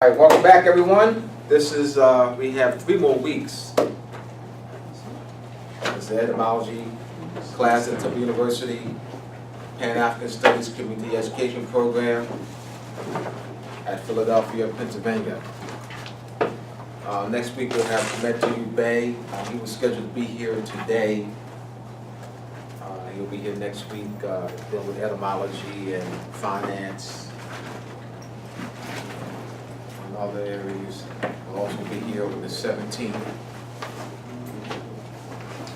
All right, welcome back, everyone. This is, we have 3 more weeks. It's the etymology class at Talib University, Pan-African Studies Community Education Program at Philadelphia, Pennsylvania. Next week we'll have Matthew Bay. He was scheduled to be here today. He'll be here next week dealing with etymology and finance. Other areas will also be here over the 17th.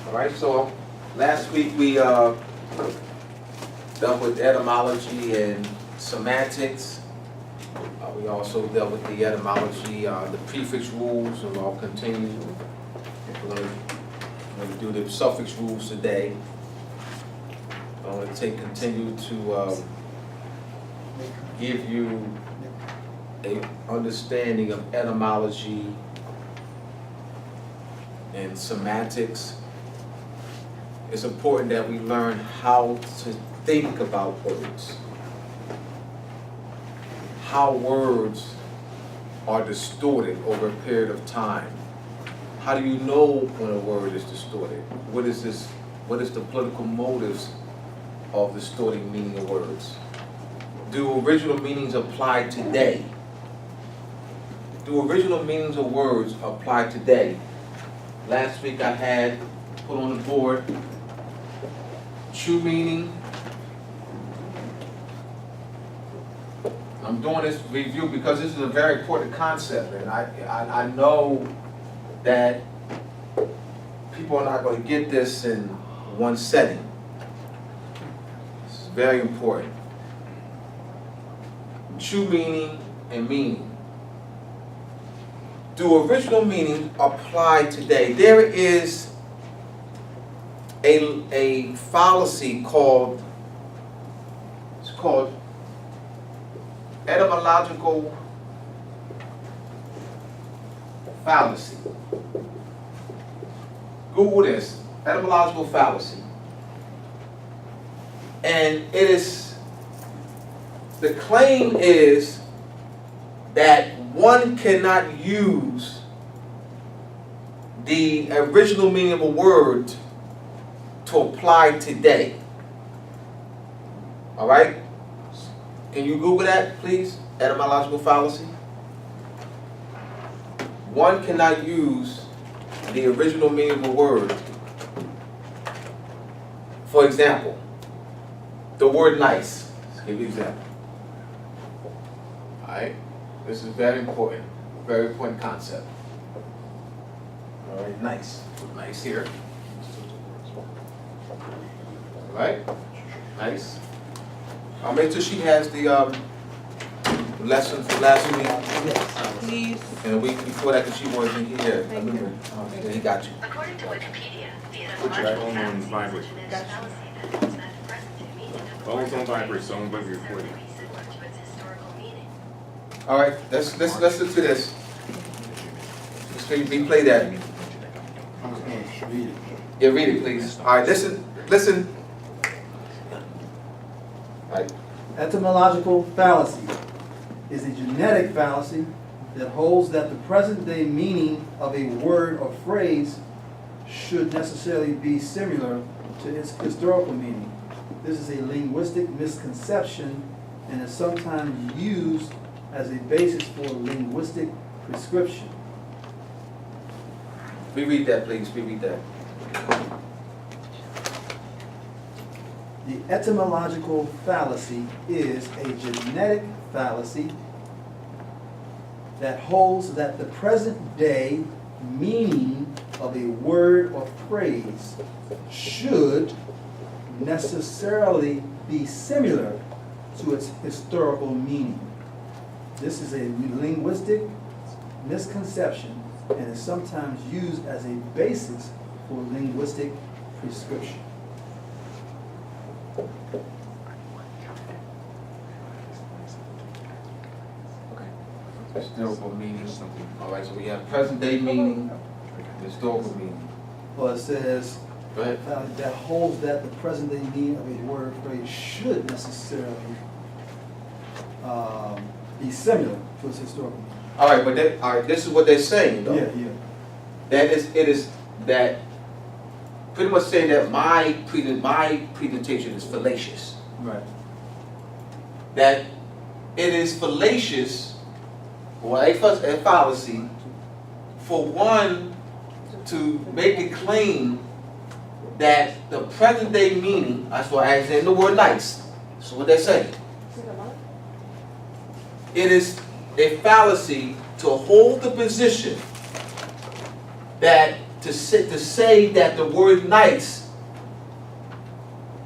All right, so last week we dealt with etymology and semantics. We also dealt with the etymology, the prefix rules, and I'll continue. We're going to do the suffix rules today. I'm going to continue to give you a understanding of etymology and semantics. It's important that we learn how to think about words, how words are distorted over a period of time. How do you know when a word is distorted? What is the political motives of distorting meaning of words? Do original meanings apply today? Do original meanings of words apply today? Last week I had put on the board true meaning. I'm doing this review because this is a very important concept, and I know that people are not going to get this in one setting. This is very important. True meaning and meaning. Do original meaning apply today? There is a fallacy called etymological fallacy. Google this, etymological fallacy. And the claim is that one cannot use the original meaning of a word to apply today. All right? Can you Google that, please? Etymological fallacy. One cannot use the original meaning of a word. For example, the word nice. Let's give you an example. All right? This is very important concept. All right, nice. Nice here. All right, nice. I'll make sure she has the lesson from last week. Yes, please. And a week before that, because she wasn't here. I remember. Yeah, he got you. According to Wikipedia, the Put your phone on vibrate. Phone's on vibrate, so don't bug your recording. All right, let's listen to this. Let's replay that. Yeah, read it, please. All right, listen. All right. Etymological fallacy is a genetic fallacy that holds that the present-day meaning of a word or phrase should necessarily be similar to its historical meaning. This is a linguistic misconception and is sometimes used as a basis for linguistic prescription. Reread that, please. Reread that. The etymological fallacy is a genetic fallacy that holds that the present-day meaning of a word or phrase should necessarily be similar to its historical meaning. This is a linguistic misconception and is sometimes used as a basis for linguistic prescription. Historical meaning. All right, so we have present day meaning, historical meaning. Well, it says Go ahead. that holds that the present day meaning of a word or phrase should necessarily be similar to its historical meaning. All right, but that, all right, this is what they're saying though. Yeah. That is, it is that pretty much saying that my presentation is fallacious. Right. That it is fallacious or a fallacy for one to make a claim that the present day meaning, that's why I said the word nice. That's what they're saying. It is a fallacy to hold the position that to say that the word nice,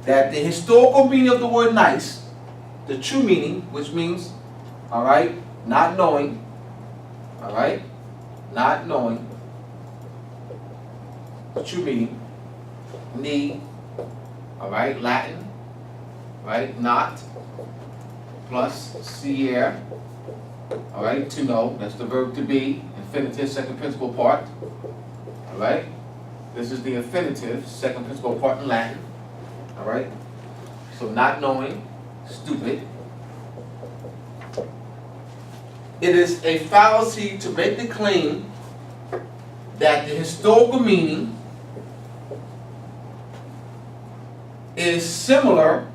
that the historical meaning of the word nice, the true meaning, which means, all right, not knowing, all right, not knowing, the true meaning, need, all right, Latin, right, not, plus sier, all right, to know, that's the verb to be, infinitive, second principal part, all right, this is the infinitive, second principal part in Latin, all right, so not knowing, stupid. It is a fallacy to make the claim that the historical meaning is similar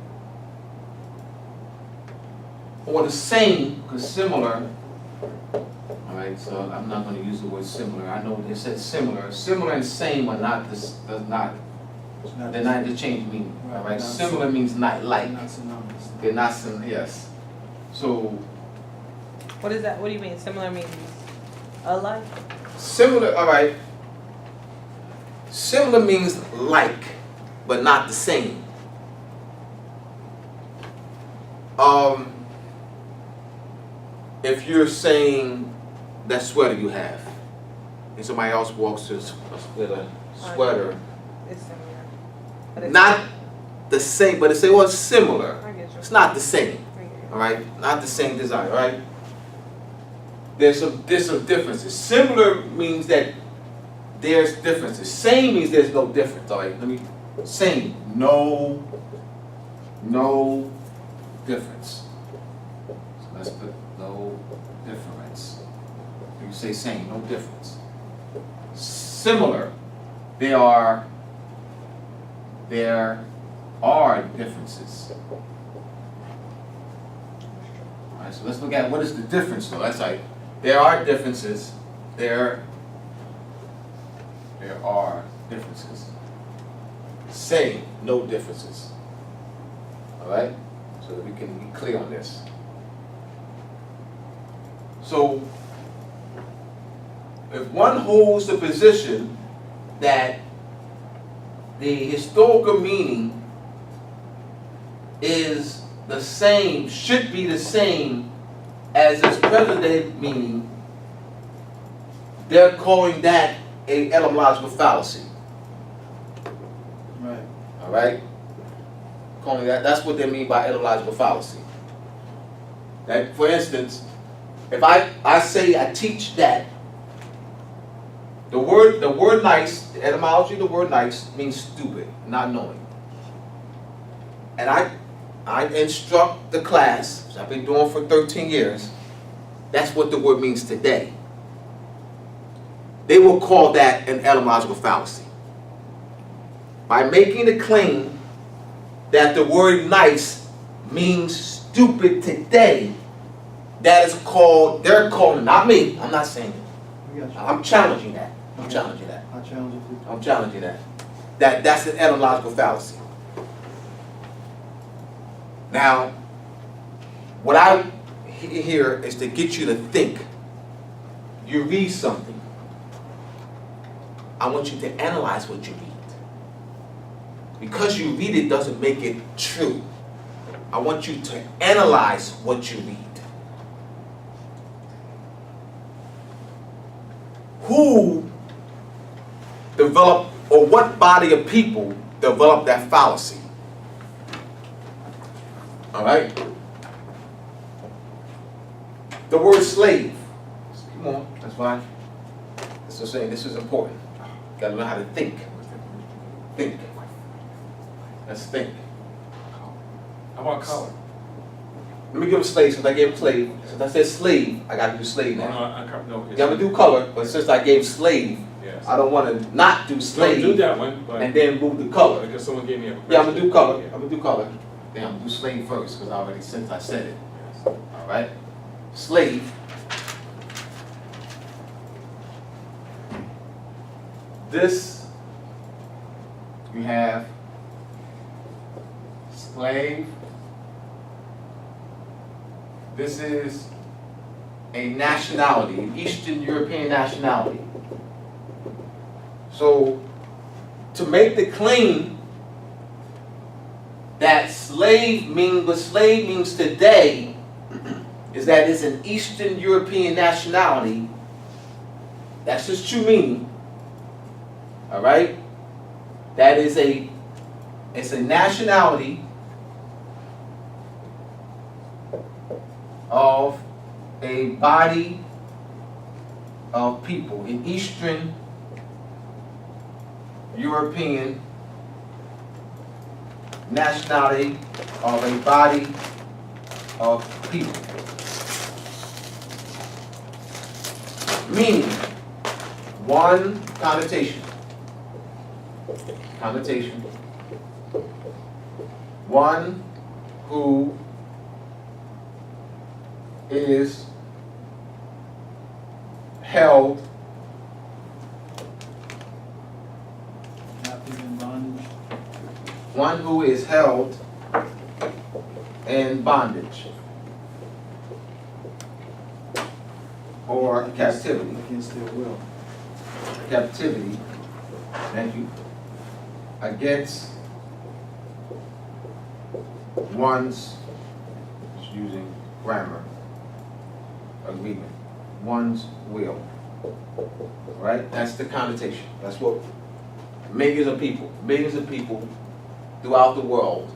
or the same, because similar, all right, so I'm not going to use the word similar. I know they said similar. Similar and same are not this, does not, they're not interchange meaning, all right? Similar means not like. Not synonymous. They're not similar, yes. So, What is that? What do you mean? Similar means alike? similar, all right. Similar means like, but not the same. If you're saying that sweater you have, and somebody else walks with a sweater, It's similar. But it's not the same, but they say, well, it's similar. I get you. It's not the same, I get you. all right? Not the same design, all right? There's some differences. Similar means that there's differences. Same means there's no difference, all right? Same, no difference. So let's put no difference. You say same, no difference. Similar, there are differences. All right, so let's look at what is the difference though. That's right. There are differences. There are differences. Same, no differences. All right? So that we can be clear on this. So, if one holds the position that the historical meaning is the same, should be the same as its present day meaning, they're calling that an etymological fallacy. Right. All right? Calling that's what they mean by etymological fallacy. That, for instance, if I say I teach that the word nice, the etymology of the word nice means stupid, not knowing. And I instruct the class, which I've been doing for 13 years, that's what the word means today. They will call that an etymological fallacy. By making the claim that the word nice means stupid today, that is called, they're calling, not me, I'm not saying it. We got you. I'm challenging that. I'm challenging that. I challenge you. I'm challenging that. That's an etymological fallacy. Now, what I here is to get you to think. You read something. I want you to analyze what you read. Because you read it doesn't make it true. I want you to analyze what you read. Who developed, or what body of people developed that fallacy? All right? The word slave. Come on, that's fine. That's what I'm saying. This is important. You gotta learn how to think. Think. Let's think. How about color? Let me give him slave since I gave him slave. Since I said slave, I gotta do slave No, now. no, Yeah, I'm gonna do color, but since I gave slave, Yes. I don't wanna not do Don't do slave that one, but and then move to color. because someone gave me a question. Yeah, I'm gonna do color. Yeah. I'm gonna do color. Then I'm gonna do slave first, because I already, since I said it. Yes. Alright? Slave. This, you have slave. This is a nationality, an Eastern European nationality. So, to make the claim that slave means, what slave means today is that it's an Eastern European nationality. That's its true meaning. Alright? That is it's a nationality of a body of people, an Eastern European nationality of a body of people. Meaning, one connotation. One who is held Captive in bondage. one who is held in bondage or captivity. Against their will. Captivity, thank you, against one's, just using grammar, agreement, one's will. Right? That's the connotation. That's what millions of people throughout the world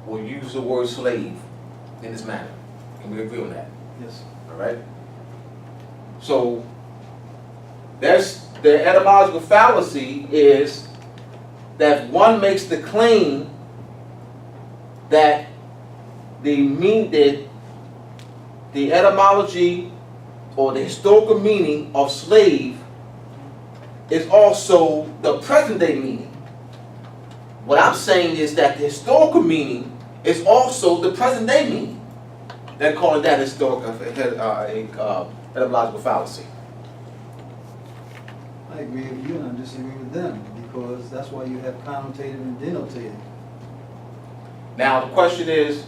will use the word slave in this manner. Can we agree on that? Yes. All right? So, the etymological fallacy is that one makes the claim that the etymology or the historical meaning of slave is also the present day meaning. What I'm saying is that the historical meaning is also the present day meaning. They're calling that etymological fallacy. I agree with you and I disagree with them because that's why you have connotated and denotated. Now the question is,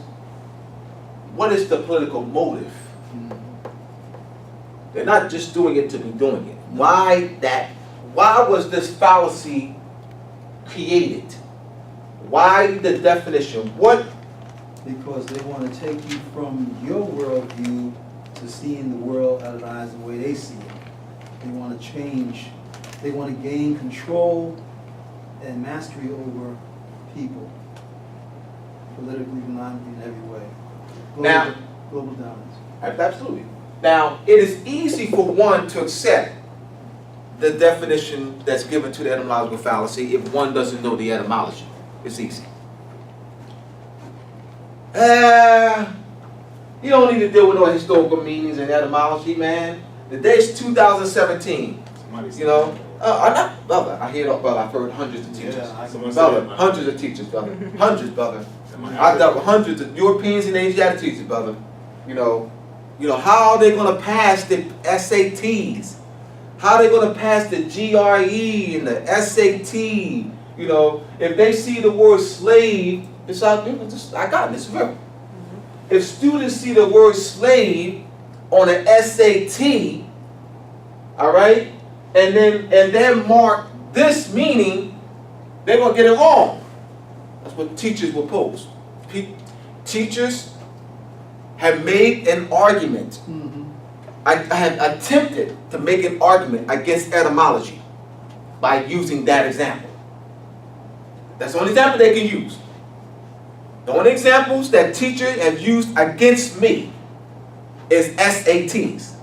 what is the political motive? They're not just doing it to be doing it. Why was this fallacy created? Why the definition? What? Because they want to take you from your worldview to seeing the world out of the eyes the way they see it. They want to change. They want to gain control and mastery over people, politically, economically, in every way. Global dominance. Absolutely. Now, it is easy for one to accept the definition that's given to the etymological fallacy if one doesn't know the etymology. It's easy. You don't need to deal with no historical meanings and etymology, man. The day's 2017. You know, I'm not, brother. I hear it, brother. I've heard hundreds of teachers. Brother, hundreds of teachers, brother. Hundreds, brother. I've dealt with hundreds of Europeans and Asiatic teachers, brother. You know, how are they going to pass the SATs? How are they going to pass the GRE and the SAT? You know, if they see the word slave, it's out. I got this real. If students see the word slave on an SAT, all right, and then mark this meaning, they're gonna get it wrong. That's what teachers will pose. Teachers have made an argument. I have attempted to make an argument against etymology by using that example. That's the only example they can use. The only examples that teachers have used against me is SATs.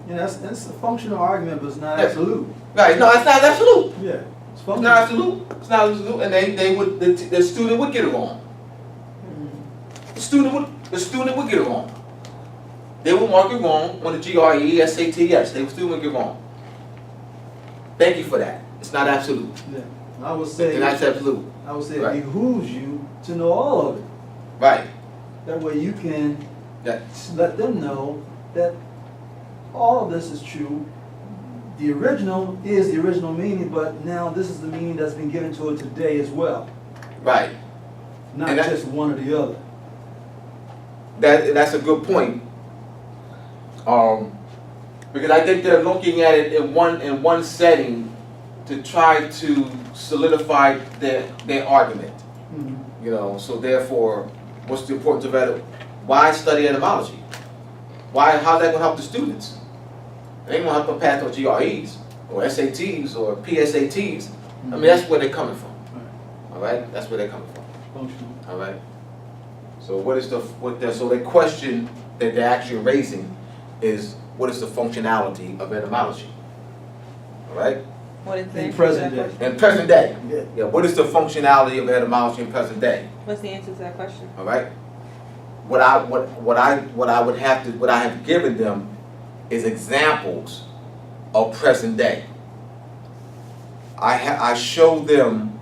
Yeah, that's a functional argument, but it's not absolute. Right? No, it's not absolute. Yeah, it's It's functional. not absolute. It's not absolute, and the student would get it wrong. The student would. The student would get it wrong. They will mark it wrong on the GRE, SAT, yes, they still will get it wrong. Thank you for that. It's not absolute. Yeah. I would say, It's not absolute. I would say it Right. behooves you to know all of it. Right. That way you can That, let them know that all of this is true. The original is the original meaning, but now this is the meaning that's been given to it today as well. right. Not And that- just one or the other. That's a good point. Because I think they're looking at it in one setting to try to solidify their argument. You know, so therefore, what's the importance of it? Why study etymology? How's that gonna help the students? It ain't gonna help them pass no GREs or SATs or PSATs. I mean, that's where they're coming from. All right, that's where they're coming from. Functional. All right. So so the question that they're actually raising is, what is the functionality of etymology? All right. What is the In answer present to that day. question? In present day. Yeah. Yeah. What is the functionality of etymology in present day? What's the answer to that question? All right. What I have given them is examples of present day. I show them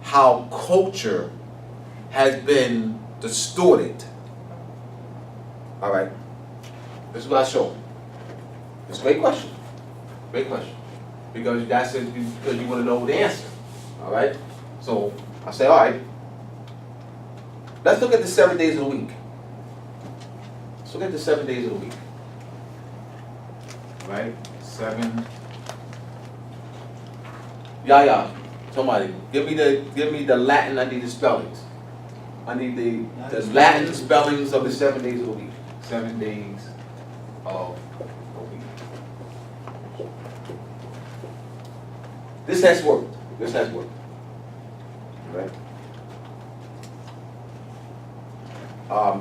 how culture has been distorted. All right. This is what I show them. It's a great question. Great question. Because you want to know the answer. All right. So I say, all right. Let's look at the 7 days of the week. Let's look at the 7 days of the week. Right? 7. Yeah. Somebody, give me the Latin. I need the spellings. I need the Latin spellings of the 7 days of the week. 7 days of the week. This has worked. This has worked. Right?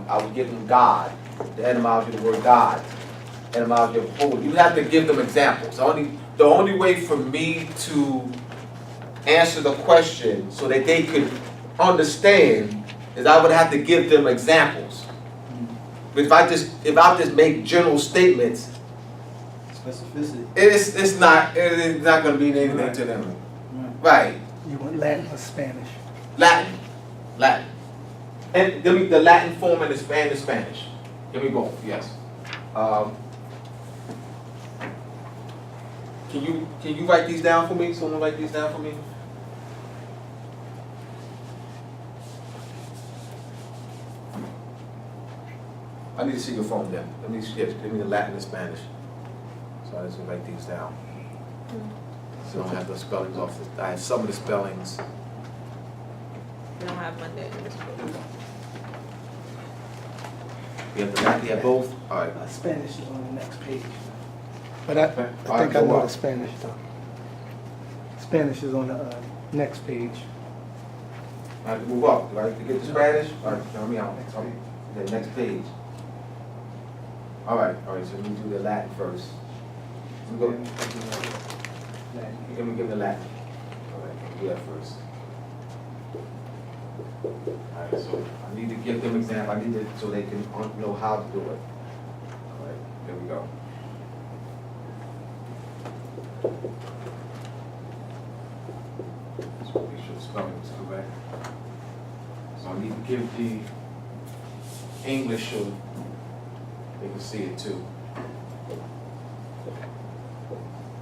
I would give them God, the etymology of the word God, etymology of holy. You have to give them examples. The only way for me to answer the question so that they could understand is I would have to give them examples. But if I just make general statements, Specificity. it's not going to mean anything to them. Right. You want Latin or Spanish? Latin. And give me the Latin form and the Spanish. Give me both, yes. Can you write these down for me? Someone write these down for me? I need to see your phone then. Give me the Latin and Spanish. So I just write these down. So I don't have the spellings off. I have some of the spellings. We don't have Monday in this book. You have the Latin, you have both? All right. Spanish is on the next page. But I think I go know on. the Spanish though. Spanish is on the next page. I have to move up, right, to get the Spanish? All right, help me out. Next page. The next page. All right, so let me do the Latin first. Let me go, let me give the Latin. All right, do that first. All right, so I need to give them example. I need to, so they can know how to do it. All right, there we go. Just make sure the spelling is correct. So I need to give the English so they can see it too.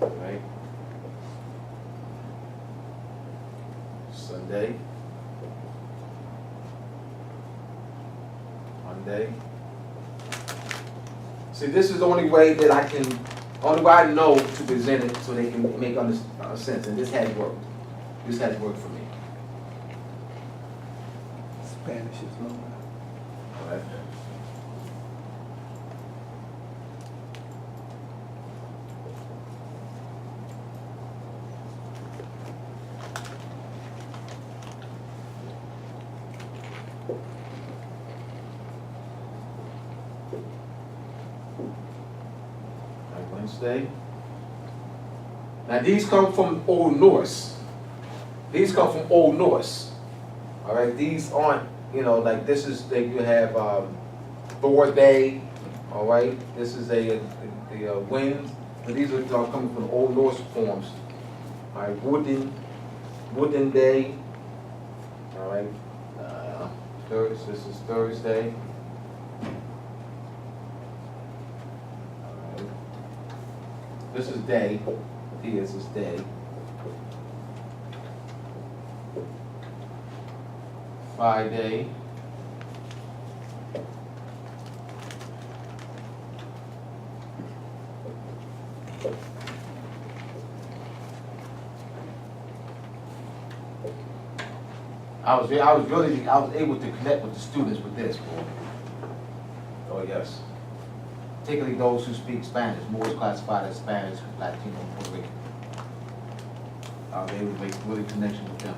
Right? Sunday. Monday. See, this is the only way that only way I know to present it so they can make sense, and this has worked. This has worked for me. Spanish is on All right. Wednesday. Now these come from Old Norse. These come from Old Norse. All right, these aren't, like this is, you have Thor day, all right? This is the wind. These are coming from Old Norse forms. All right, wooden day, all right? This is Thursday. All right. This is day. This is day. Friday. I was able to connect with the students with this, boy. Oh yes. Particularly those who speak Spanish, more is classified as Spanish, Latino, Puerto Rican. I was able to make really connection with them.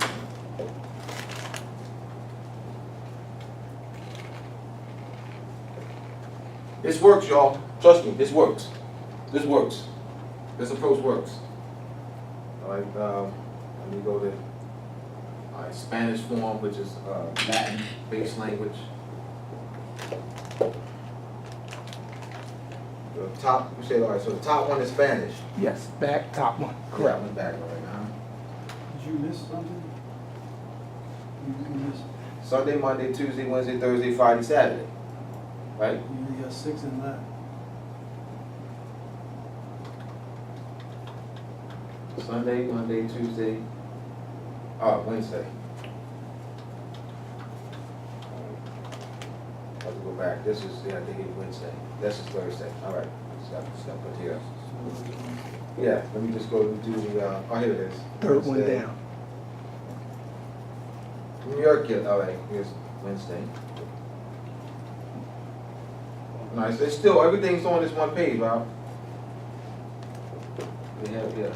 This works, y'all. Trust me, this works. This works. This approach works. All right, let me go to Spanish form, which is Latin based language. The top, you say, all right, so the top one is Spanish. Yes, back, top one, Yeah, I correct. went back right now. Did you miss something? You missed, Sunday, Monday, Tuesday, Wednesday, Thursday, Friday, Saturday. Right? you got 6 in that. Sunday, Monday, Tuesday, Wednesday. I have to go back. This is, yeah, I think it's Wednesday. This is Thursday. All right. Just got put here. Yeah, let me just go do the, oh, here it is. Third one Wednesday. down. New York, yeah, all right, here's Wednesday. Nice, it's still, everything's on this one page, Rob. We have, yeah.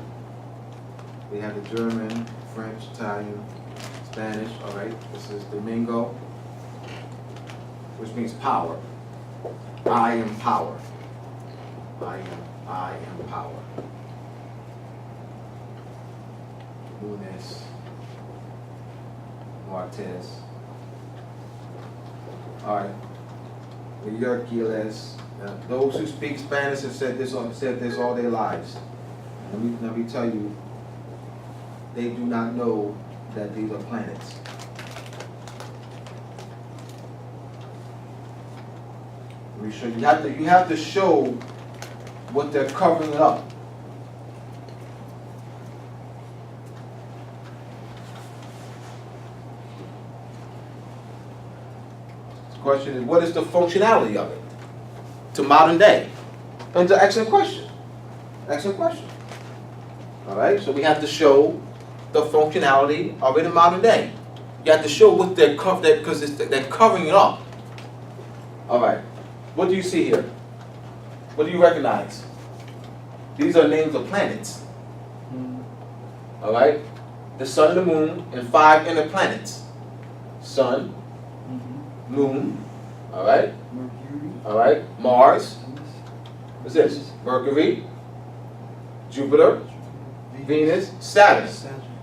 We have the German, French, Italian, Spanish, all right. This is Domingo, which means power. I am power. I am power. Lunes, Martes. All right. Yercules. Those who speak Spanish have said this all their lives. Let me tell you, they do not know that these are planets. Let me show you. You have to show what they're covering up. The question is, what is the functionality of it to modern day? And it's an excellent question. Excellent question. All right, so we have to show the functionality of it in modern day. You have to show what they're covering, because they're covering it up. All right, what do you see here? What do you recognize? These are names of planets. All right, the sun and the moon and 5 inner planets. Sun, moon, all right, Mercury. all right, Mars. What's this? Mercury, Jupiter, Venus, Saturn.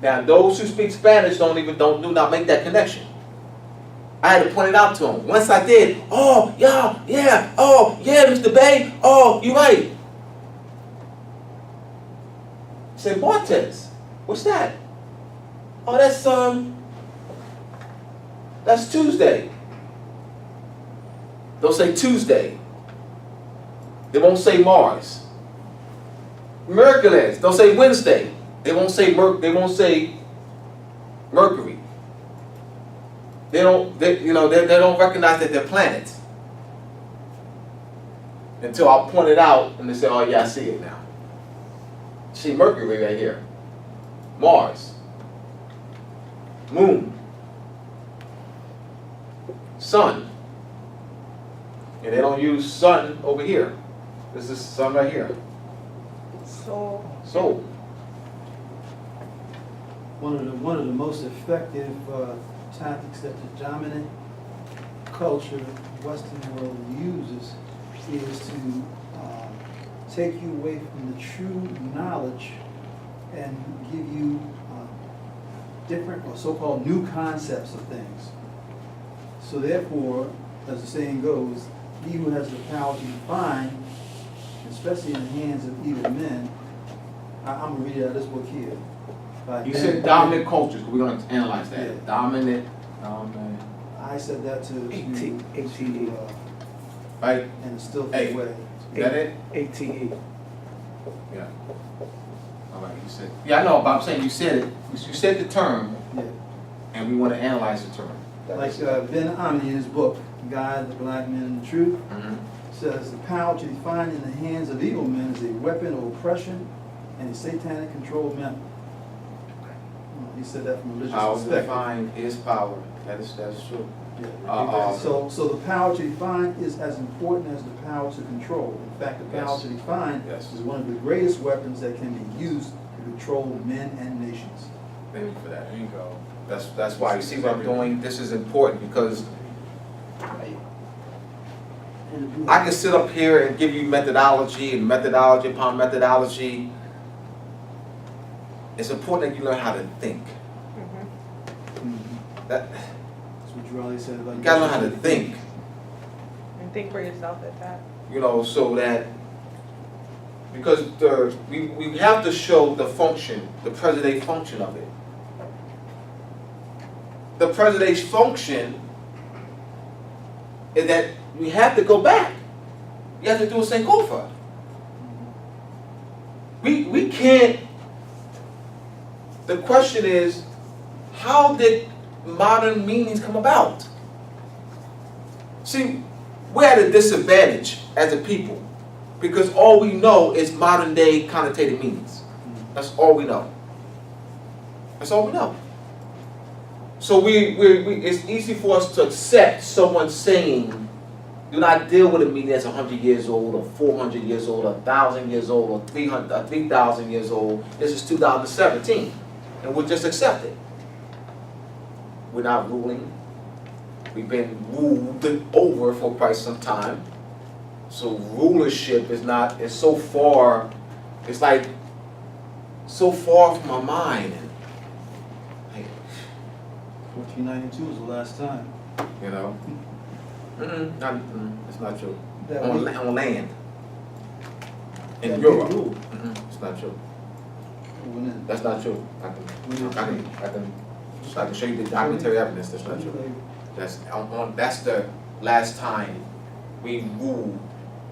Now, those who speak Spanish do not make that connection. I had to point it out to them. Once I did, oh, yeah, oh, yeah, Mr. Bay, oh, you're right. I said, Martes, what's that? Oh, that's Tuesday. They'll say Tuesday. They won't say Mars. Mercules, they'll say Wednesday. They won't say Mercury. They don't recognize that they're planets until I point it out and they say, oh yeah, I see it now. See Mercury right here. Mars. Moon. Sun. And they don't use sun over here. This is sun right here. So. One of the most effective tactics that the dominant culture, Western world uses is to take you away from the true knowledge and give you different or so-called new concepts of things. So therefore, as the saying goes, he who has the power to define, especially in the hands of evil men. I'm gonna read it out of this book here. You said dominant cultures, we're gonna analyze that. Yeah. Dominant, I said that to ATE. right? in a still Hey. way. Is that it? ATE. Yeah. All right, you said, yeah, I know, but I'm saying you said it, you said the term, Yeah. and we wanna analyze the term. Like Ben Omni in his book, God, the Black Man, and the Truth, Mhm. says the power to define in the hands of evil men is a weapon of oppression and a satanic controlled method. He said that from a religious Power to perspective. define is power, that's true. Yeah. So the power to define is as important as the power to control. In fact, the power Yes. to define Yes. is one of the greatest weapons that can be used to control men and nations. Thank you for that. There you go. That's why, you see what I'm doing? This is important because I can sit up here and give you methodology and methodology upon methodology. It's important that you learn how to think. That, That's what Raleigh said about. you gotta learn how to think, And think for yourself at that. you know, so that, because we have to show the function, the present-day function of it. The present-day function is that we have to go back. You have to do a Sankofa. We can't. The question is, how did modern meanings come about? See, we're at a disadvantage as a people because all we know is modern day connotated meanings. That's all we know. That's all we know. So it's easy for us to accept someone saying, do not deal with a meaning that's 100 years old or 400 years old or 1,000 years old or 3,000 years old. This is 2017. And we'll just accept it. We're not ruling. We've been ruled over for quite some time. So rulership is so far, it's like so far from my mind. Like, 1492 was the last time. you know? It's not true. That On we- land. In that we Europe. ruled. It's not true. When then? That's not true. I can show you the documentary evidence. That's not true. That's the last time we ruled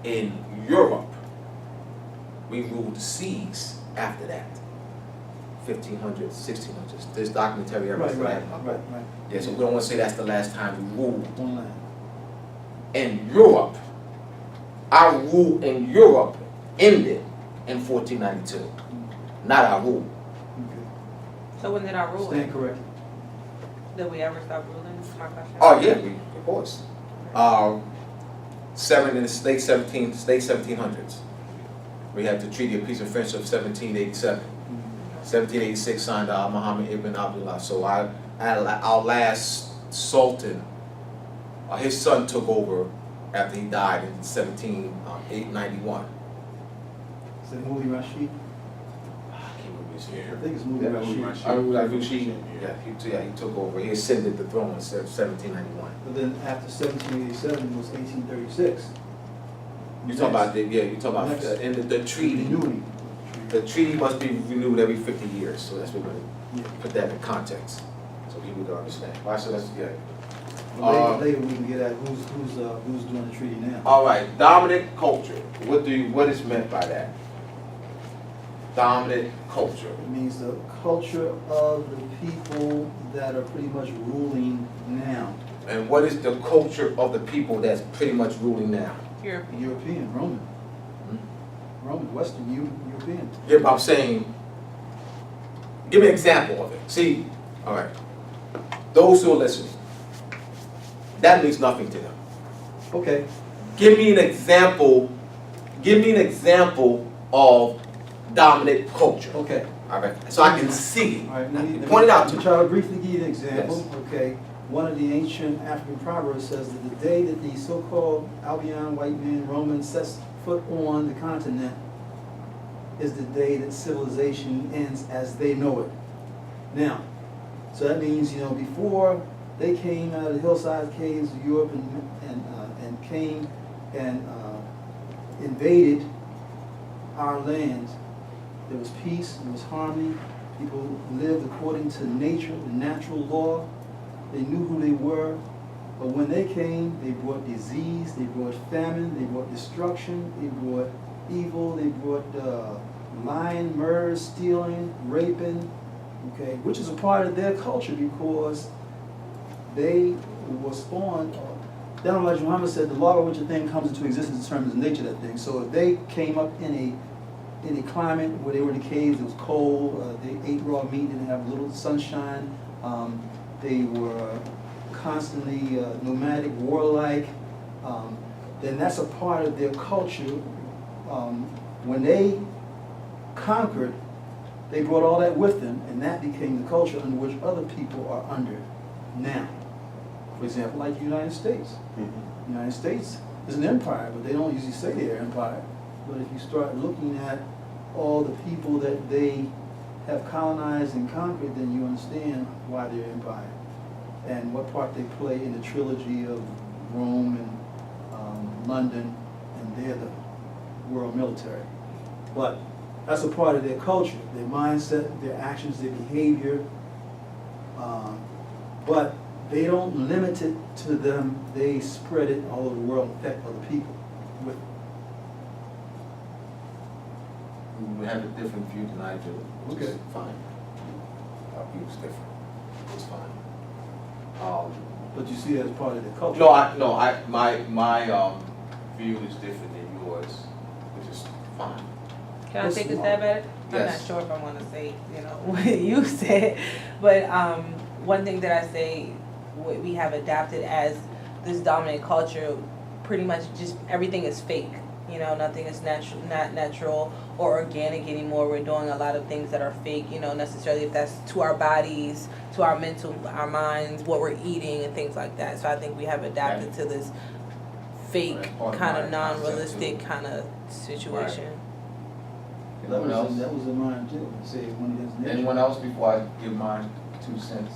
in Europe. We ruled the seas after that. 1500s, 1600s. There's documentary evidence for that in my book. Right. Yeah, so we don't want to say that's the last time we ruled On land. in Europe. Our rule in Europe ended in 1492. Not our rule. Okay. So when did our rule Stand end? corrected. Did we ever stop ruling? My question. Oh yeah, of course. In the late 1700s. We had the Treaty of Peace and Friendship of 1787. 1786 signed Muhammad ibn Abdullah. So our last sultan, his son took over after he died in 1791. Is it Mosi Rashid? I can't remember his name. I think it's Mosi Rashid. Al-Rashid, he took over. He ascended the throne in 1791. But then after 1787 was 1836. You talking about Next. in the treaty. Renewing. The treaty must be renewed every 50 years, so that's what we're going Yeah. to put that in context, so people can understand. All right, so that's good. Later we can get at who's doing the treaty now. All right, dominant culture. What is meant by that? Dominant culture. It means the culture of the people that are pretty much ruling now. And what is the culture of the people that's pretty much ruling now? European. European, Roman. Roman, Western, European. Yeah, but I'm saying, give me an example of it. See, all right, those who are listening, that means nothing to them. Okay. Give me an example of dominant culture. Okay. All right, so I can see it. All right, let me Point it out to let me me. try to briefly give you an example. Yes. Okay. One of the ancient African proverbs says that the day that the so-called Albion white man Roman sets foot on the continent is the day that civilization ends as they know it. Now, so that means, before they came out of the hillside caves of Europe and came and invaded our lands, there was peace, there was harmony. People lived according to nature, the natural law. They knew who they were. But when they came, they brought disease, they brought famine, they brought destruction, they brought evil, they brought lying, murder, stealing, raping, okay, which is a part of their culture because they were spawned. Then Elijah Muhammad said the law by which a thing comes into existence determines the nature of that thing. So if they came up in a climate where they were in the caves, it was cold, they ate raw meat, didn't have little sunshine, they were constantly nomadic, warlike, then that's a part of their culture. When they conquered, they brought all that with them, and that became the culture under which other people are under now. For example, like the United States. The United States is an empire, but they don't usually say they're an empire. But if you start looking at all the people that they have colonized and conquered, then you understand why they're an empire and what part they play in the trilogy of Rome and London, and they're the world military. But that's a part of their culture, their mindset, their actions, their behavior. But they don't limit it to them, they spread it all over the world and affect other people with it. We have a different view than I do, which is Okay. fine. Our view is different. It's fine. But you see it as part of their culture. My view is different than yours, which is fine. Can I Yes, take a ma'am. stab at it? I'm not Yes. sure if I want to say, what you said, but one thing that I say we have adapted as this dominant culture, pretty much just everything is fake. Nothing is not natural or organic anymore. We're doing a lot of things that are fake, necessarily if that's to our bodies, to our mental, our minds, what we're eating and things like that. So I think we have adapted to this fake, Right. Part of kind of my non-realistic concept, kind of situation. Anyone else? That was in mine too. Say when it is nature. Anyone else before I give mine 2 cents?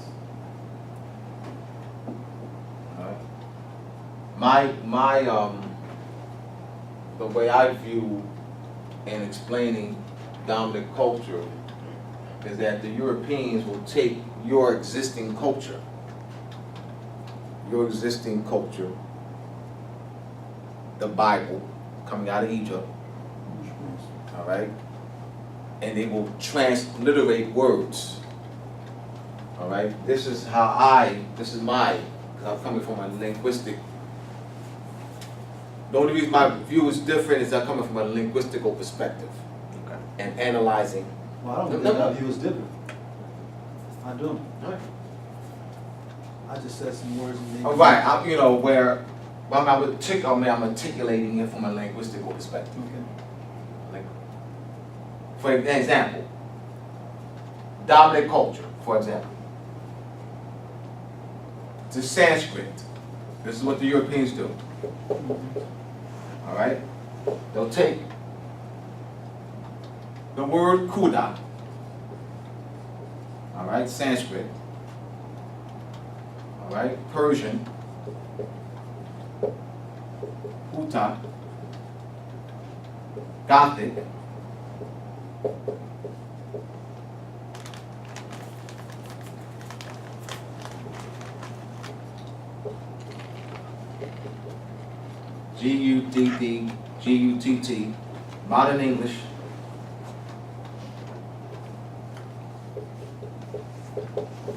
Alright. The way I view and explaining dominant culture is that the Europeans will take your existing culture, the Bible coming out of Egypt, all right, and they will transliterate words, all right. This is because I'm coming from a linguistic. The only reason my view is different is I'm coming from a linguistical perspective and analyzing. Well, I don't think No. that view is different. I don't. All right. I just said some words and All right, I'm articulating it from a linguistical perspective. Okay. Like, for example, dominant culture, for example. To Sanskrit, this is what the Europeans do. All right? They'll take the word kuda, all right, Sanskrit, all right, Persian, Uta, Gothic, G-U-D-D, G-U-T-T, modern English,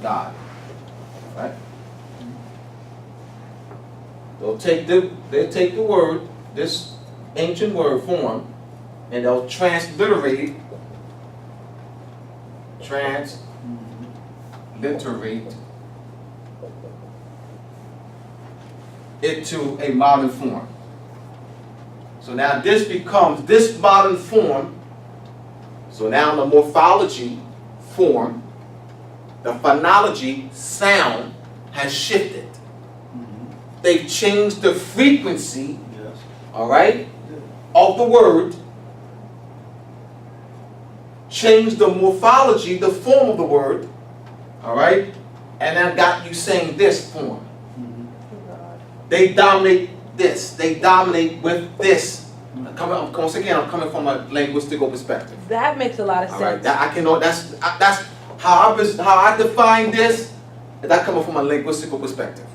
God, right? They'll take the word, this ancient word form, and they'll transliterate it to a modern form. So now this becomes this modern form. So now the morphology form, the phonology sound has shifted. They've changed the frequency, Yes. all right, of the word, changed the morphology, the form of the word, all right, and that got you saying this form. They dominate this. They dominate with this. Once again, I'm coming from a linguistical perspective. That makes a lot of All right, sense. that I can know. That's how I define this. That coming from a linguistical perspective.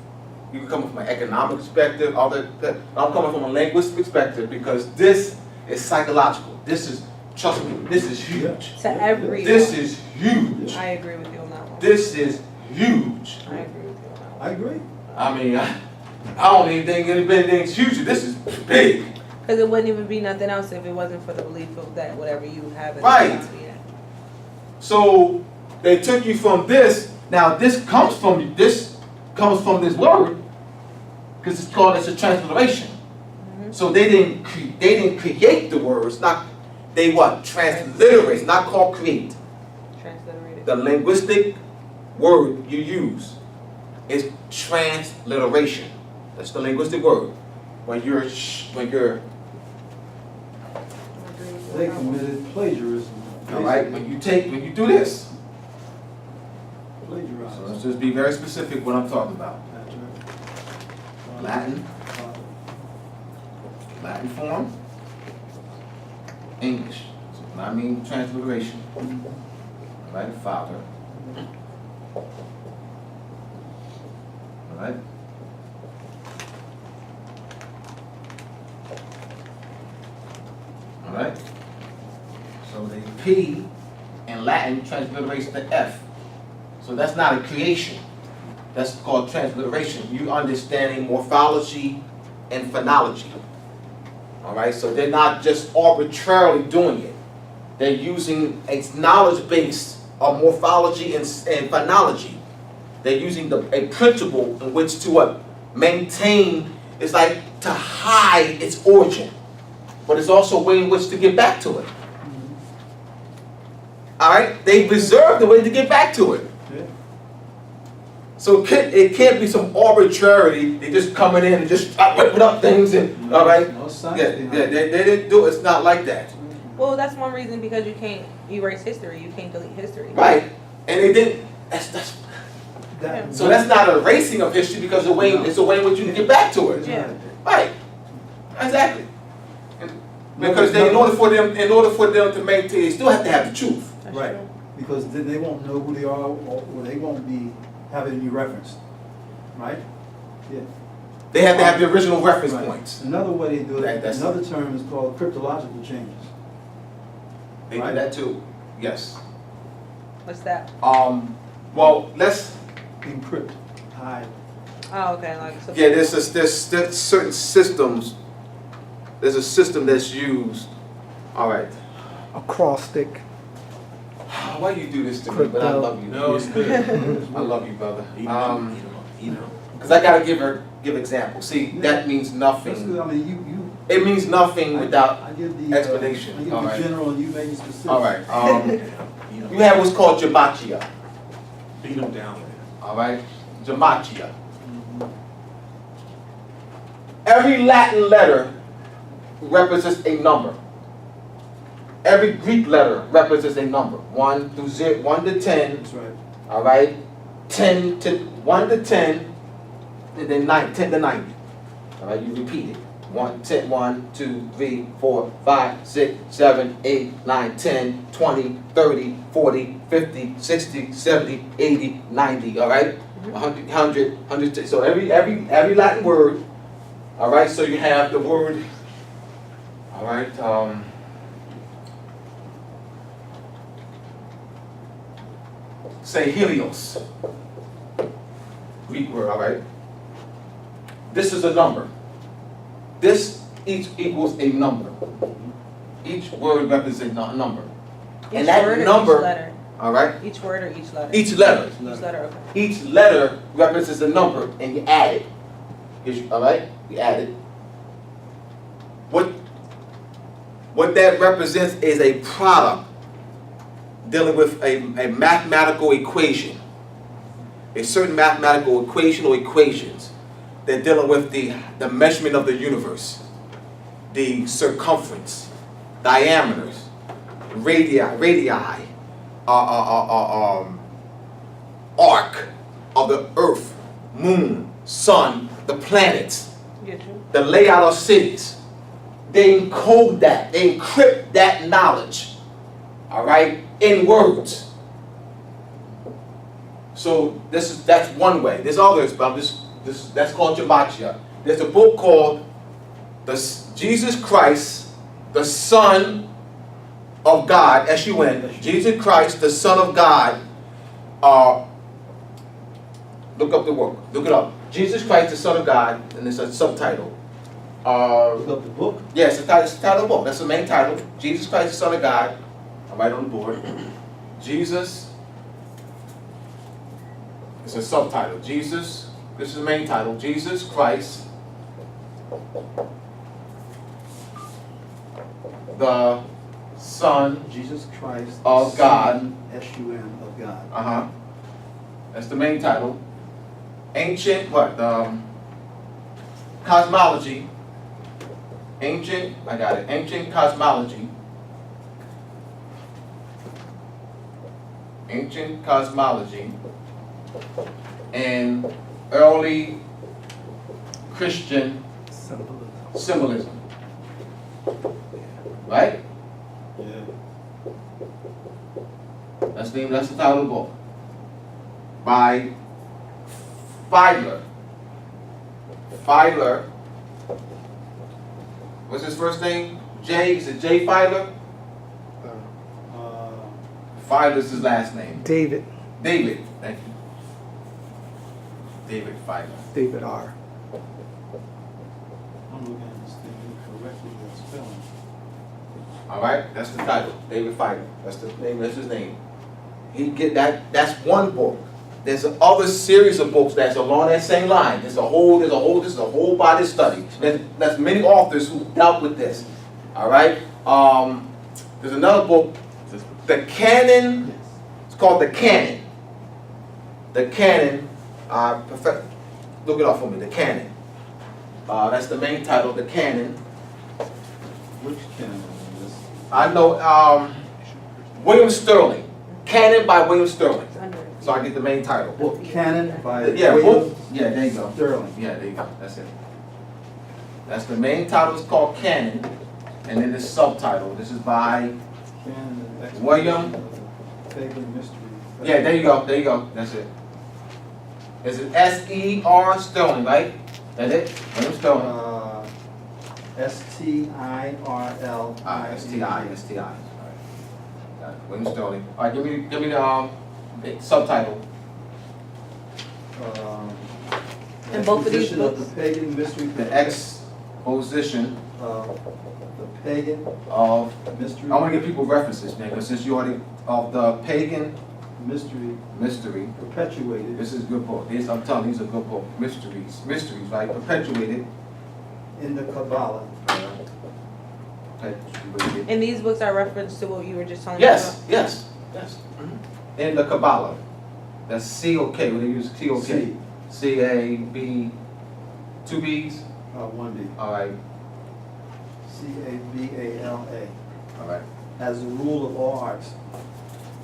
You can come from an economic perspective. I'm coming from a linguistic perspective because this is psychological. This is, trust me, this is huge. To everyone. This is huge. I agree with you on that one. This is huge. I agree with you on that one. I agree. I mean, I don't even think anything's huge. This is big. Because it wouldn't even be nothing else if it wasn't for the belief of that whatever you have. Right. So they took you from this. Now this comes from this word because it's a transliteration. So they didn't create the words. They transliterate. Not called create. Transliterated. The linguistic word you use is transliteration. That's the linguistic word. When you're They committed plagiarism. all right. When you do this. So Plagiarized. let's just be very specific what I'm talking about. That's right. Latin form, English. So when I mean transliteration, all right, father. All right. All right. So the P in Latin transliterates the F. So that's not a creation. That's called transliteration. You understanding morphology and phonology. All right, so they're not just arbitrarily doing it. They're using a knowledge base of morphology and phonology. They're using a principle in which to maintain, it's like to hide its origin. But it's also a way in which to get back to it. All right, they preserve the way to get back to it. Yeah. So it can't be some arbitrarity. They just coming in and just whipping up things and all right. No science Yeah, behind they didn't do it. It's not like that. Well, that's one reason because you can't erase history. You can't delete history. Right. And they didn't. That- So that's not a erasing of history because it's a way in which you can get back to it. Yeah. Right. Exactly. Because in order for them to maintain, they still have to have the truth. That's Right. true. Because then they won't know who they are, or they won't be having any reference, right? Yeah. They have to have the original reference Right. points. Another way they do it, That's- another term is called cryptological changes. They do that too. Yes. What's that? Well, let's. Encrypt, hide. Oh, okay. Like so Yeah, there's certain systems. There's a system that's used. All right. Acrostic. Why you do this to me? But I love you. No, it's good. I love you, brother. You know. Because I gotta give examples. See, that means That's good. nothing. I mean, It means nothing without. I give the explanation. I give All the right. general, and you make it specific. All right. You have what's called gematria. Beat them down. All right. Gematria. Every Latin letter represents a number. Every Greek letter represents a number. 1 to 10. That's right. All right. 1 to 10, and then 10 to 90. All right. You repeat it. 1, 2, 3, 4, 5, 6, 7, 8, 9, 10, 20, 30, 40, 50, 60, 70, 80, 90. All right. 100. So every Latin word. All right. So you have the word. All right. Say Helios. Greek word. All right. This is a number. This each equals a number. Each word represents a number. Each And that word or number- each letter? All right. Each word or each letter? Each letter. Each letter, okay. Each letter represents a number, and you add it. All right. You add it. What that represents is a product dealing with a mathematical equation. A certain mathematical equation or equations. They're dealing with the measurement of the universe, the circumference, diameters, radii, arc of the earth, moon, sun, the planets. Get you. the layout of cities. They encode that, they encrypt that knowledge, all right, in words. So that's one way. There's others, but that's called Gematria. There's a book called Jesus Christ, the Son of God, S-U-N, Jesus Christ, the Son of God. Look up the work, look it up. Jesus Christ, the Son of God, and there's a subtitle. Look up the book. Yes, it's the title of the book. That's the main title. Jesus Christ, the Son of God. I'll write on the board. Jesus. It's a subtitle. Jesus. This is the main title. Jesus Christ, the Son Jesus Christ of God. S-U-N of God. Uh-huh. That's the main title. Ancient, what? Cosmology. Ancient, I got it. Ancient cosmology. Ancient cosmology. And early Christian symbolism. Right? Yeah. That's the title of the book. By Fiedler. Fiedler. What's his first name? Jay, is it Jay Fiedler? Fiedler's his last name. David. David, thank you. David Fiedler. David R. I'm looking at this thing correctly, that's spelling. All right, that's the title. David Fiedler. That's the name. That's his name. He get that. That's one book. There's another series of books that's along that same line. This is a whole body study. There's many authors who dealt with this. All right. There's another book, the Canon. It's called the Canon. The Canon. Look it up for me. The Canon. That's the main title. The Canon. Which canon is this? I know. William Sterling. Canon by William Sterling. So I get the main title. Book Canon by Yeah, William book. Yeah, there you go. Sterling. Yeah, there you go. That's it. That's the main title. Is called Canon, and then this subtitle. This is by Canon, William. Pagan Mystery. Yeah, there you go. There you go. That's it. Is it S-E-R Sterling, right? That's it. William Sterling. S-T-I-R-L. S-T-I. S-T-I. All right. Got it. William Sterling. All right. Give me the subtitle. And both of these Exposition of books? the pagan mystery. The exposition The pagan of. mystery. I want to give people references, man, because since you already of the pagan mystery perpetuated This is a good book. I'm telling you, these are good book. Mysteries, right? Perpetuated. in the Kabbalah. Perpetuated. And these books are reference to what you were just telling me about? Yes. In the Kabbalah. That's C-O-K. When they use C-O-K. C. C-A-B. Two B's. One B. All right. C-A-B-A-L-A. All right. As the rule of all arts.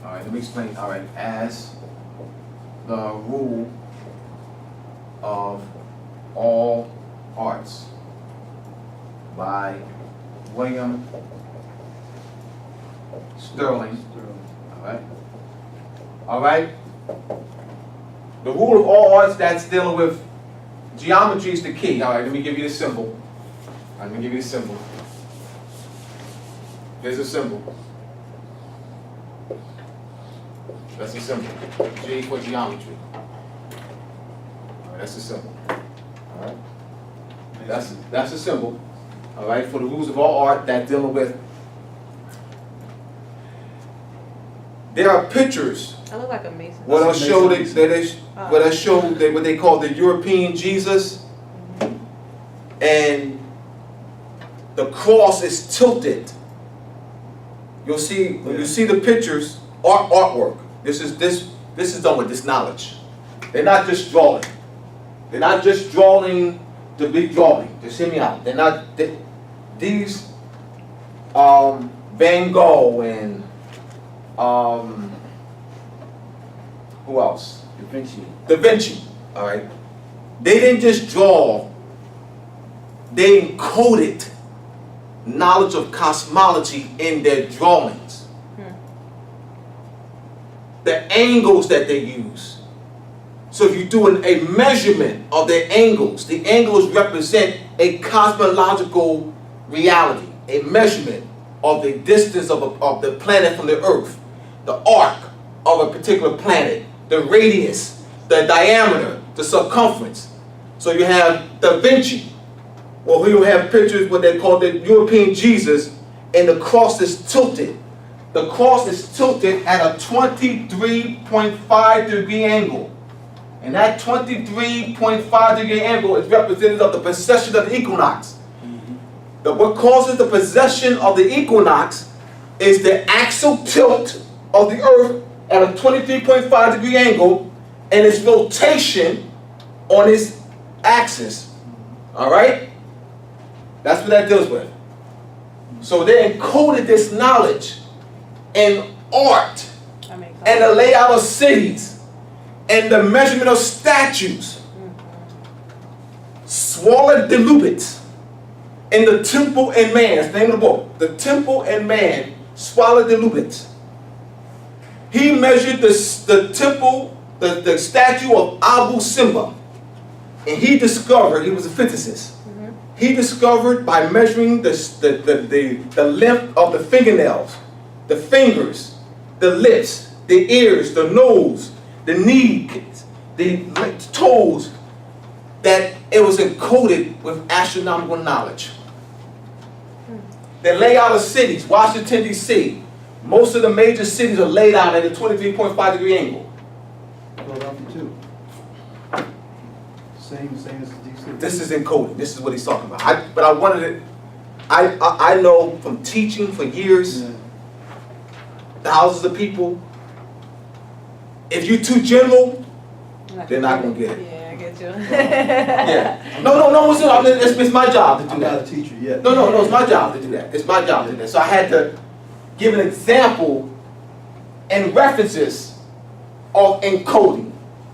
All right. Let me explain. All right. As the rule of all arts. By William Sterling. All right. The rule of all arts, that's dealing with geometry is the key. All right, let me give you the symbol. Let me give you the symbol. Here's a symbol. That's a symbol. G for geometry. All right, that's a symbol. All right. That's a symbol. All right, for the rules of all art that dealing with. There are pictures. I look like a Mason. What I showed what they call the European Jesus, and the cross is tilted. You'll see when you see the pictures, artwork. This is done with this knowledge. They're not just drawing. They're not just drawing to be drawing. Just hear me out. They're not these Van Gogh and who else? Da Vinci. All right. They didn't just draw they encoded knowledge of cosmology in their drawings. The angles that they use. So if you do a measurement of their angles, the angles represent a cosmological reality, a measurement of the distance of the planet from the Earth, the arc of a particular planet, the radius, the diameter, the circumference. So you have Da Vinci, or he'll have pictures what they call the European Jesus, and the cross is tilted. The cross is tilted at a 23.5 degree angle. And that 23.5 degree angle is representative of the precession of the equinox. What causes the precession of the equinox is the axial tilt of the Earth at a 23.5 degree angle and its rotation on its axis. All right? That's what that deals with. So they encoded this knowledge in art and the layout of cities and the measurement of statues. Swalla Delubit in the Temple and Man, that's the name of the book. The Temple and Man, Swalla Delubit. He measured the temple, the statue of Abu Simba, and he discovered, he was a physicist. He discovered by measuring the length of the fingernails, the fingers, the lips, the ears, the nose, the knees, the toes, that it was encoded with astronomical knowledge. The layout of cities, Washington, D.C., most of the major cities are laid out at a 23.5 degree angle. Philadelphia too. Same as DC. This is encoded. This is what he's talking about. But I wanted it. I know from teaching for years, thousands of people. If you're too general, they're not gonna get it. Yeah, I get you. Yeah. No. It's my job to do I'm not a that. teacher yet. No. It's my job to do that. It's my job to do that. So I had to give an example and references of encoding.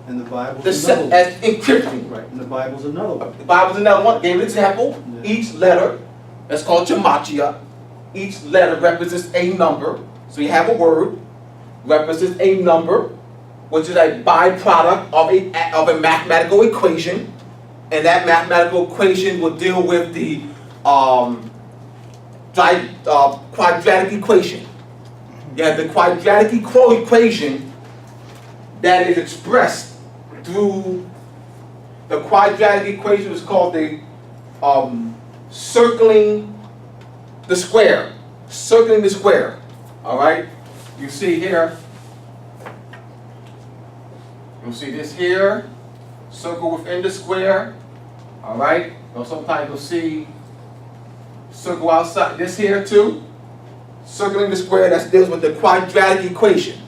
And the Bible's The another one. as encrypting. Right, and the Bible's another one. The Bible's another one. Gave an example. Yeah. Each letter, that's called gematria. Each letter represents a number. So you have a word, represents a number, which is a byproduct of a mathematical equation. And that mathematical equation will deal with the quadratic equation. You have the quadratic equation that is expressed through the quadratic equation is called the circling the square. Circling the square. All right? You see here. You'll see this here. Circle within the square. All right? Or sometimes you'll see circle outside this here too. Circling the square, that deals with the quadratic equation.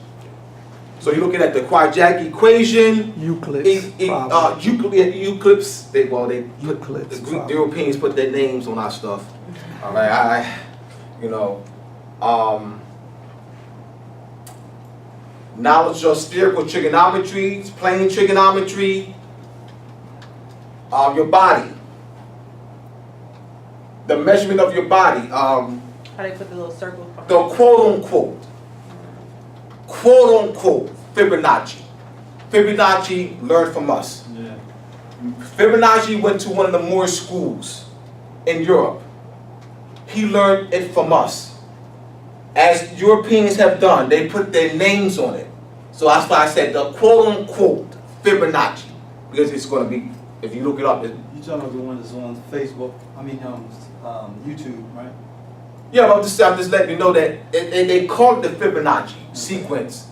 So you're looking at the quadratic equation. Euclid's Euclids. The Euclid's Greek Europeans put their names on our stuff. All right, knowledge of spherical trigonometry, plane trigonometry, your body, the measurement of your body, How they put the little circles behind the quote unquote Fibonacci. Fibonacci learned from us. Yeah. Fibonacci went to one of the Moorish schools in Europe. He learned it from us. As Europeans have done, they put their names on it. So that's why I said the quote-unquote Fibonacci. Because it's going to be, if you look it up. You talking about the one that's on Facebook? YouTube, right? Yeah, but I'm just letting you know that they call it the Fibonacci sequence.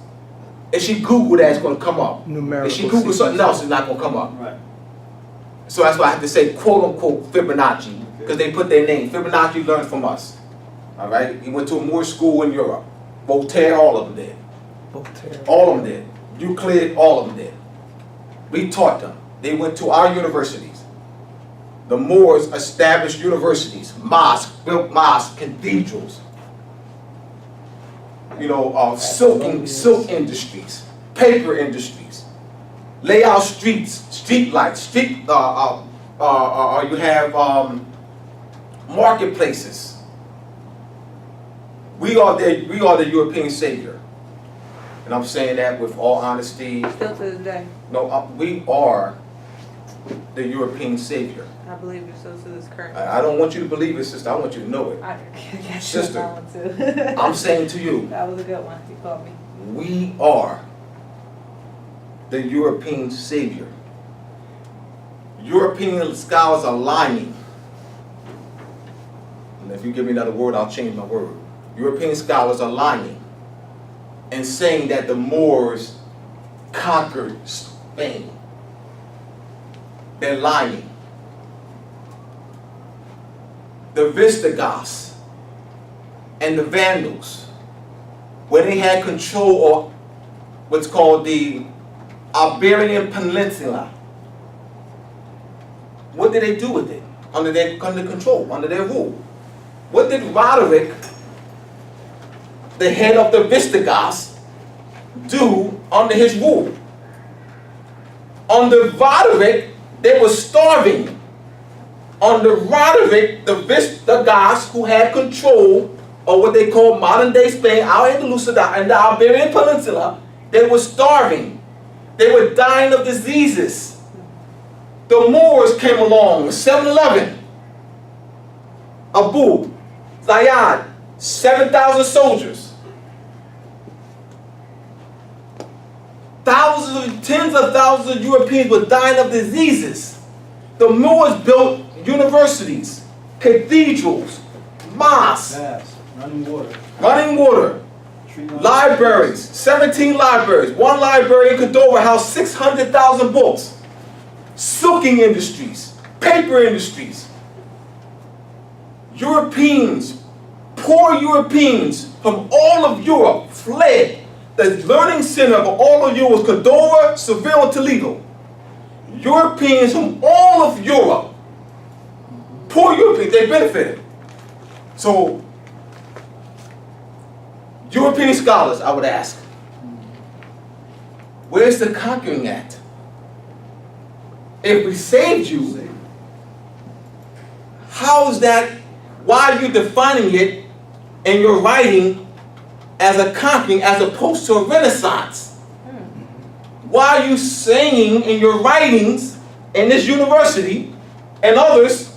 If she Google that, it's going to come up. Numerical If she Google something sequence. else, it's not going to come up. Right. So that's why I have to say quote-unquote Fibonacci. Because they put their name. Fibonacci learned from us. All right? He went to a Moorish school in Europe. Voltaire, all of them did. Voltaire. All of them did. Euclid, all of them did. We taught them. They went to our universities. The Moors established universities, mosques, built mosques, cathedrals. Silk industries, paper industries, lay out streets, street lights, you have marketplaces. We are the European savior. And I'm saying that with all honesty. Still to this day, No, we are the European savior. I believe it still to this current. I don't want you to believe it, sister. I want you to know it. I guess Sister, that one too. I'm saying to you, That was a good one. You called me. we are the European savior. European scholars are lying. And if you give me another word, I'll change my word. European scholars are lying and saying that the Moors conquered Spain. They're lying. The Visigoths and the Vandals, where they had control of what's called the Iberian Peninsula. What did they do with it? Under control, under their rule. What did Roderick, the head of the Visigoths, do under his rule? Under Roderick, they were starving. Under Roderick, the Visigoths, who had control of what they call modern day Spain, out in the Iberian Peninsula, they were starving. They were dying of diseases. The Moors came along, 7-Eleven, Abu, Zayad, 7,000 soldiers. Tens of thousands of Europeans were dying of diseases. The Moors built universities, cathedrals, mosques, Baths, running water, tree line. libraries, 17 libraries. One library in Cordova housed 600,000 books. Silking industries, paper industries. Europeans, poor Europeans from all of Europe fled. The learning center of all of Europe was Cordova, Seville, and Toledo. Europeans from all of Europe, poor Europeans, they benefited. So, European scholars, I would ask, where's the conquering at? If we saved you, how is that, why are you defining it in your writing as a conquering as opposed to a renaissance? Why are you saying in your writings in this university and others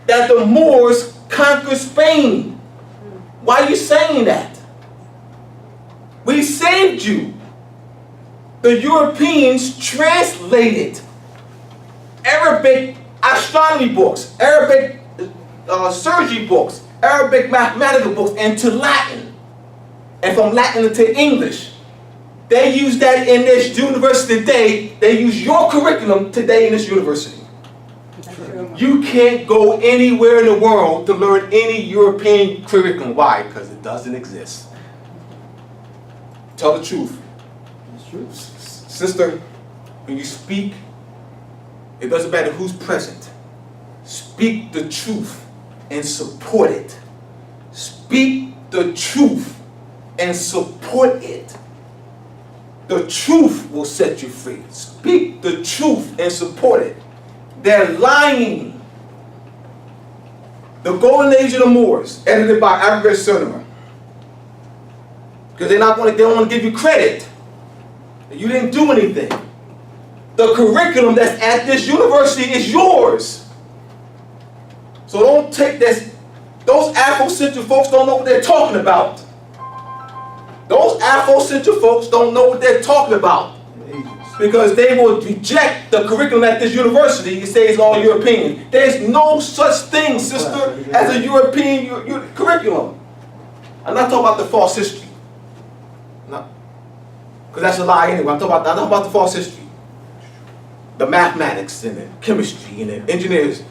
that the Moors conquered Spain? Why are you saying that? We saved you. The Europeans translated Arabic astronomy books, Arabic surgery books, Arabic mathematical books into Latin, and from Latin into English. They use that in this university today. They use your curriculum today in this university. You can't go anywhere in the world to learn any European curriculum. Why? Because it doesn't exist. Tell the truth. It's true. Sister, when you speak, it doesn't matter who's present. Speak the truth and support it. Speak the truth and support it. The truth will set you free. Speak the truth and support it. They're lying. The Golden Age of the Moors, edited by Average Cinema. Because they don't want to give you credit. You didn't do anything. The curriculum that's at this university is yours. So don't take this. Those Afrocentric folks don't know what they're talking about. Those Afrocentric folks don't know what they're talking about. Because they will reject the curriculum at this university and say it's all European. There's no such thing, sister, as a European curriculum. I'm not talking about the false history. No. Because that's a lie anyway. I'm talking about the false history. The mathematics and the chemistry and the engineers.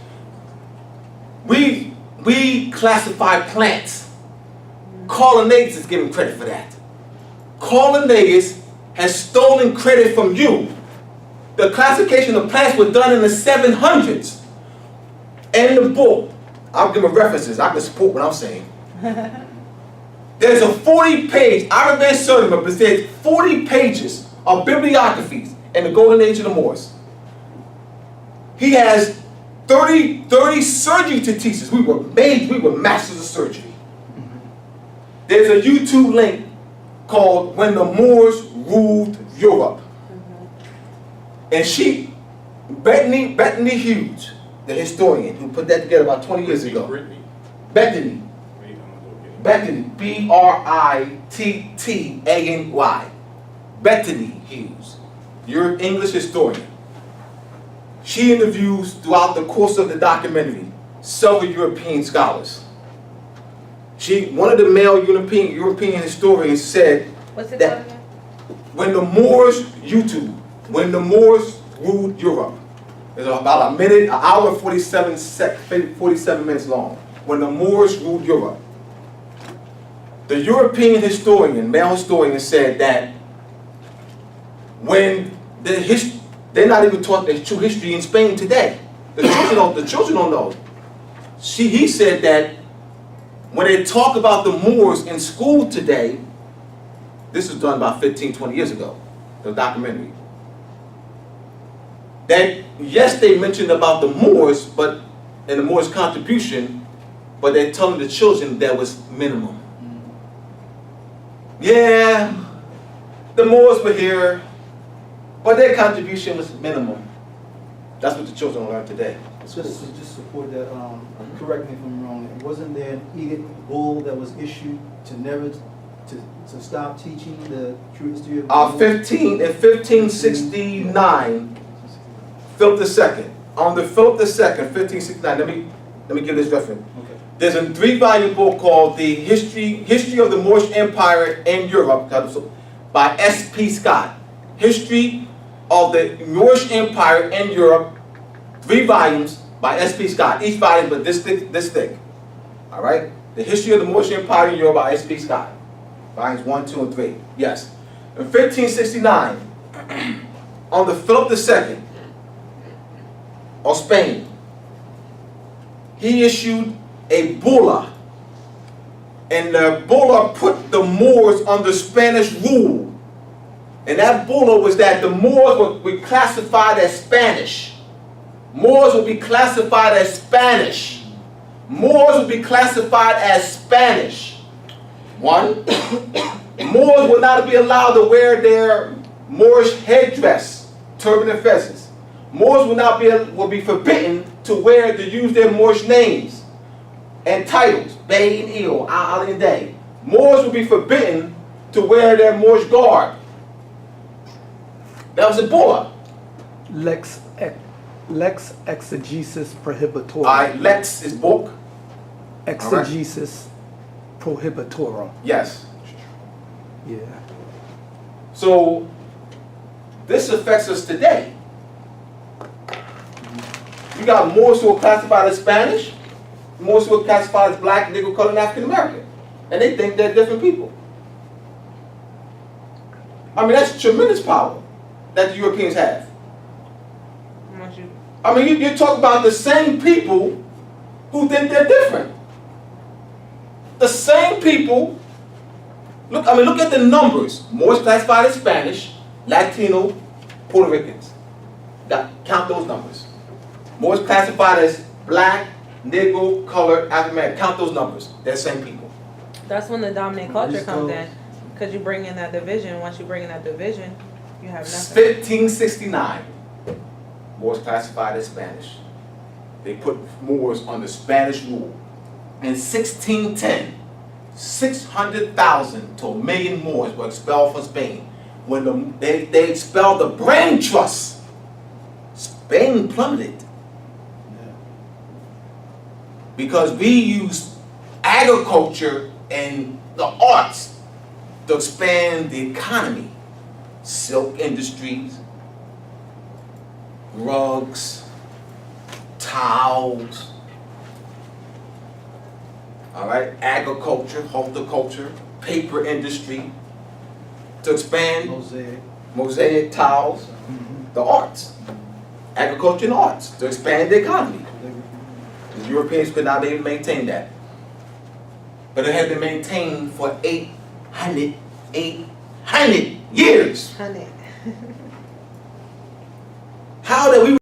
We classify plants. Carl Linnaeus is giving credit for that. Carl Linnaeus has stolen credit from you. The classification of plants was done in the 700s. And in the book, I'll give them references. I can support what I'm saying. There's a 40-page, I read certain, but it says 40 pages of bibliographies in the Golden Age of the Moors. He has 30 surgery to teach us. We were masters of surgery. There's a YouTube link called When the Moors Ruled Europe. And Bethany Hughes, the historian who put that together about 20 years ago. Brittany. Bethany. Wait, I'm gonna go get it. Bethany, Brittany. Bethany Hughes, your English historian. She interviews throughout the course of the documentary several European scholars. One of the male European historians said What's it that called again? when the Moors, YouTube, when the Moors ruled Europe, it's about an hour and 47 minutes long. When the Moors ruled Europe, the European historian, male historian, said that when they're not even taught the true history in Spain today. The children don't know. He said that when they talk about the Moors in school today, this was done about 15, 20 years ago, the documentary, that yes, they mentioned about the Moors, and the Moors' contribution, but they're telling the children that was minimum. Yeah, the Moors were here, but their contribution was minimum. That's what the children learn today. Just to support that, correct me if I'm wrong, wasn't there an edict bull that was issued to stop teaching the true history of the Moors? 1569, Philip II. On the Philip II, 1569, let me give this reference. Okay. There's a 3-volume book called The History of the Moorish Empire in Europe by S.P. Scott. History of the Moorish Empire in Europe, 3 volumes by S.P. Scott. Each volume but this thick. All right? The History of the Moorish Empire in Europe by S.P. Scott. Volumes 1, 2, and 3. Yes. In 1569, on the Philip II of Spain, he issued a bulla. And the bulla put the Moors under Spanish rule. And that bulla was that the Moors would be classified as Spanish. Moors would be classified as Spanish. Moors would be classified as Spanish. One, Moors would not be allowed to wear their Moorish headdress, turban and fezzes. Moors would be forbidden to use their Moorish names and titles, Bey and Il, Ali and Day. Moors would be forbidden to wear their Moorish garb. That was a bulla. Lex exegesis prohibitorum. All right, lex is book. Exegesis prohibitorum. Yes. Yeah. So this affects us today. You got Moors who are classified as Spanish, Moors who are classified as black, Negro, colored, and African American, and they think they're different people. I mean, that's tremendous power that the Europeans have. I mean, you talk about the same people who think they're different. The same people. Look at the numbers. Moors classified as Spanish, Latino, Puerto Ricans. Count those numbers. Moors classified as black, Negro, colored, African American. Count those numbers. They're the same people. That's when the dominant culture comes in, because you bring in that division. Once you bring in that division, you have nothing. 1569. Moors classified as Spanish. They put Moors under Spanish rule. In 1610, 600,000 to 1 million Moors were expelled from Spain. When they expelled the brain trust, Spain plummeted. Because we used agriculture and the arts to expand the economy. Silk industries, rugs, towels, all right, agriculture, horticulture, paper industry, to expand mosaic tiles, the arts, agriculture and arts, to expand the economy. The Europeans could not even maintain that. But it had been maintained for 800 years. Honey. How did we